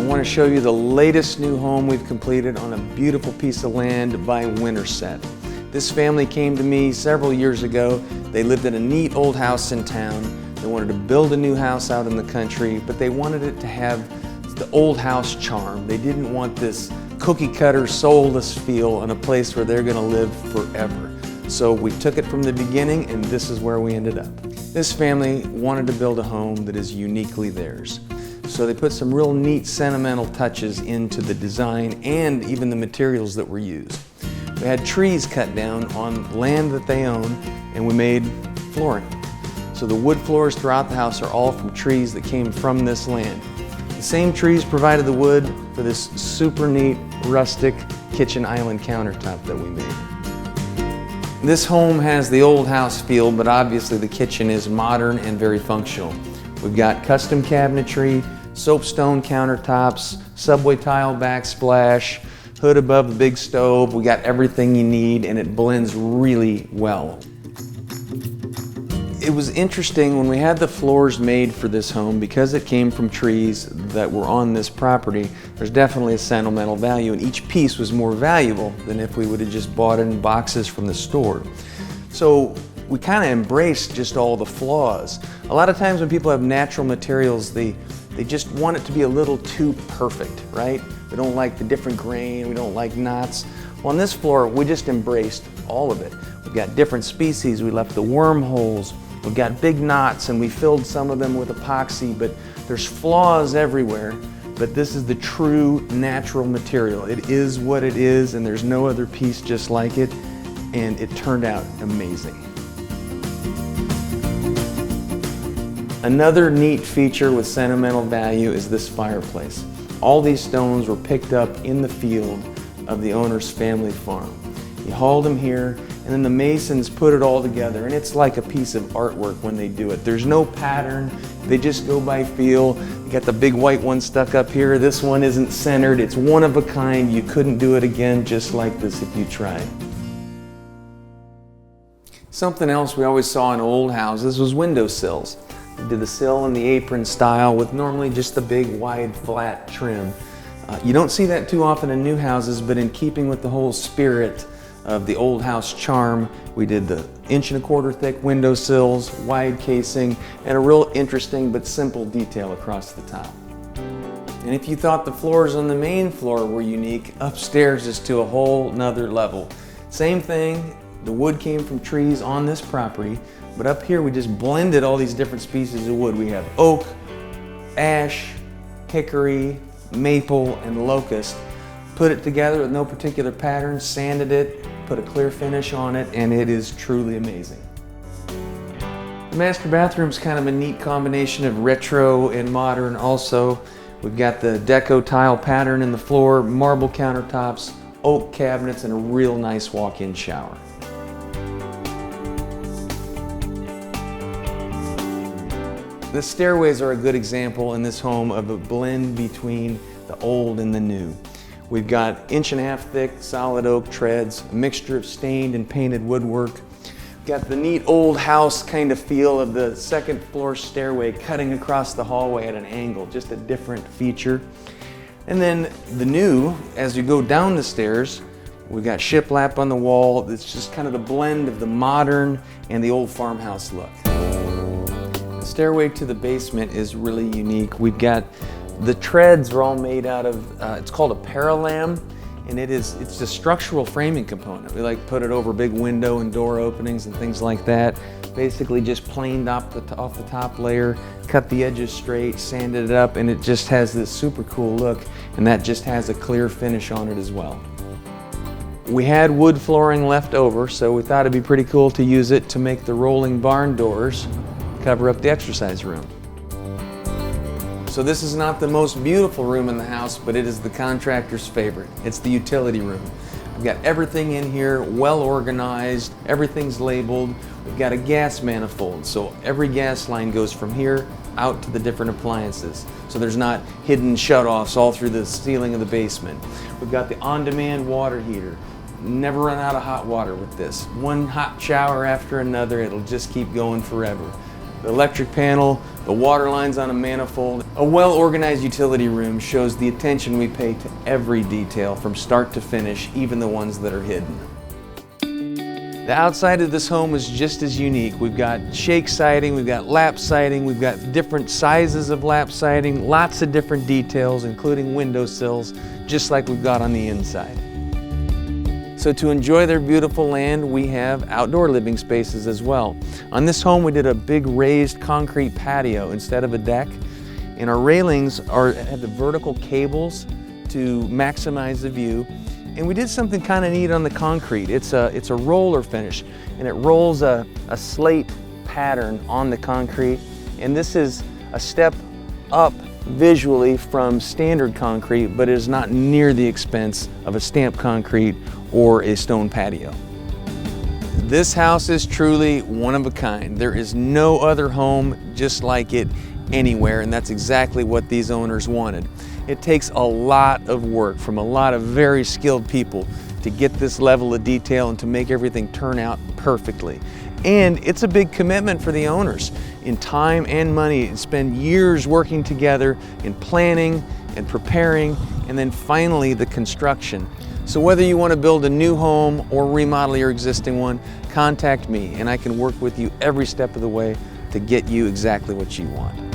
want to show you the latest new home we've completed on a beautiful piece of land by Winterset. This family came to me several years ago. They lived in a neat old house in town. They wanted to build a new house out in the country, but they wanted it to have the old house charm. They didn't want this cookie cutter, soulless feel in a place where they're going to live forever. So we took it from the beginning, and this is where we ended up. This family wanted to build a home that is uniquely theirs. So they put some real neat sentimental touches into the design and even the materials that were used. We had trees cut down on land that they own, and we made flooring. So the wood floors throughout the house are all from trees that came from this land. The same trees provided the wood for this super neat rustic kitchen island countertop that we made. This home has the old house feel, but obviously the kitchen is modern and very functional. We've got custom cabinetry, soapstone countertops, subway tile backsplash, hood above the big stove. We got everything you need, and it blends really well. It was interesting when we had the floors made for this home, because it came from trees that were on this property. There's definitely a sentimental value, and each piece was more valuable than if we would have just bought it in boxes from the store. So we kind of embraced just all the flaws. A lot of times when people have natural materials, they just want it to be a little too perfect, right? We don't like the different grain, we don't like knots. Well, on this floor, we just embraced all of it. We've got different species, we left the wormholes, we've got big knots, and we filled some of them with epoxy, but there's flaws everywhere. But this is the true natural material. It is what it is, and there's no other piece just like it, and it turned out amazing. Another neat feature with sentimental value is this fireplace. All these stones were picked up in the field of the owner's family farm. He hauled them here, and then the masons put it all together, and it's like a piece of artwork when they do it. There's no pattern, they just go by feel. You got the big white one stuck up here. This one isn't centered. It's one of a kind. You couldn't do it again just like this if you tried. Something else we always saw in old houses was windowsills. We did the sill in the apron style with normally just the big wide flat trim. You don't see that too often in new houses, but in keeping with the whole spirit of the old house charm, we did the 1.25 inch thick windowsills, wide casing, and a real interesting but simple detail across the top. And if you thought the floors on the main floor were unique, upstairs is to a whole nother level. Same thing, the wood came from trees on this property, but up here we just blended all these different species of wood. We have oak, ash, hickory, maple, and locust. Put it together with no particular pattern, sanded it, put a clear finish on it, and it is truly amazing. The master bathroom is kind of a neat combination of retro and modern also. We've got the deco tile pattern in the floor, marble countertops, oak cabinets, and a real nice walk-in shower. The stairways are a good example in this home of a blend between the old and the new. We've got 1.5 inch thick solid oak treads, a mixture of stained and painted woodwork. We've got the neat old house kind of feel of the second floor stairway cutting across the hallway at an angle, just a different feature. And then the new, as you go down the stairs, we've got shiplap on the wall. It's just kind of the blend of the modern and the old farmhouse look. The stairway to the basement is really unique. We've got the treads are all made out of, it's called a paralam, and it's a structural framing component. We like to put it over big window and door openings and things like that. Basically just planed off the top layer, cut the edges straight, sanded it up, and it just has this super cool look, and that just has a clear finish on it as well. We had wood flooring left over, so we thought it'd be pretty cool to use it to make the rolling barn doors cover up the exercise room. So this is not the most beautiful room in the house, but it is the contractor's favorite. It's the utility room. We've got everything in here, well organized, everything's labeled. We've got a gas manifold, so every gas line goes from here out to the different appliances. So there's not hidden shutoffs all through the ceiling of the basement. We've got the on-demand water heater. Never run out of hot water with this. One hot shower after another, it'll just keep going forever. the electric panel, the water lines on a manifold. A well-organized utility room shows the attention we pay to every detail from start to finish, even the ones that are hidden. The outside of this home is just as unique. We've got shake siding, we've got lap siding, we've got different sizes of lap siding, lots of different details, including windowsills, just like we've got on the inside. So to enjoy their beautiful land, we have outdoor living spaces as well. On this home, we did a big raised concrete patio instead of a deck, and our railings have the vertical cables to maximize the view. And we did something kind of neat on the concrete. It's a roller finish, and it rolls a slate pattern on the concrete. And this is a step up visually from standard concrete, but it is not near the expense of a stamped concrete or a stone patio. This house is truly one of a kind. There is no other home just like it anywhere, and that's exactly what these owners wanted. It takes a lot of work from a lot of very skilled people to get this level of detail and to make everything turn out perfectly. And it's a big commitment for the owners in time and money, and spend years working together in planning and preparing, and then finally the construction. So whether you want to build a new home or remodel your existing one, contact me and I can work with you every step of the way to get you exactly what you want.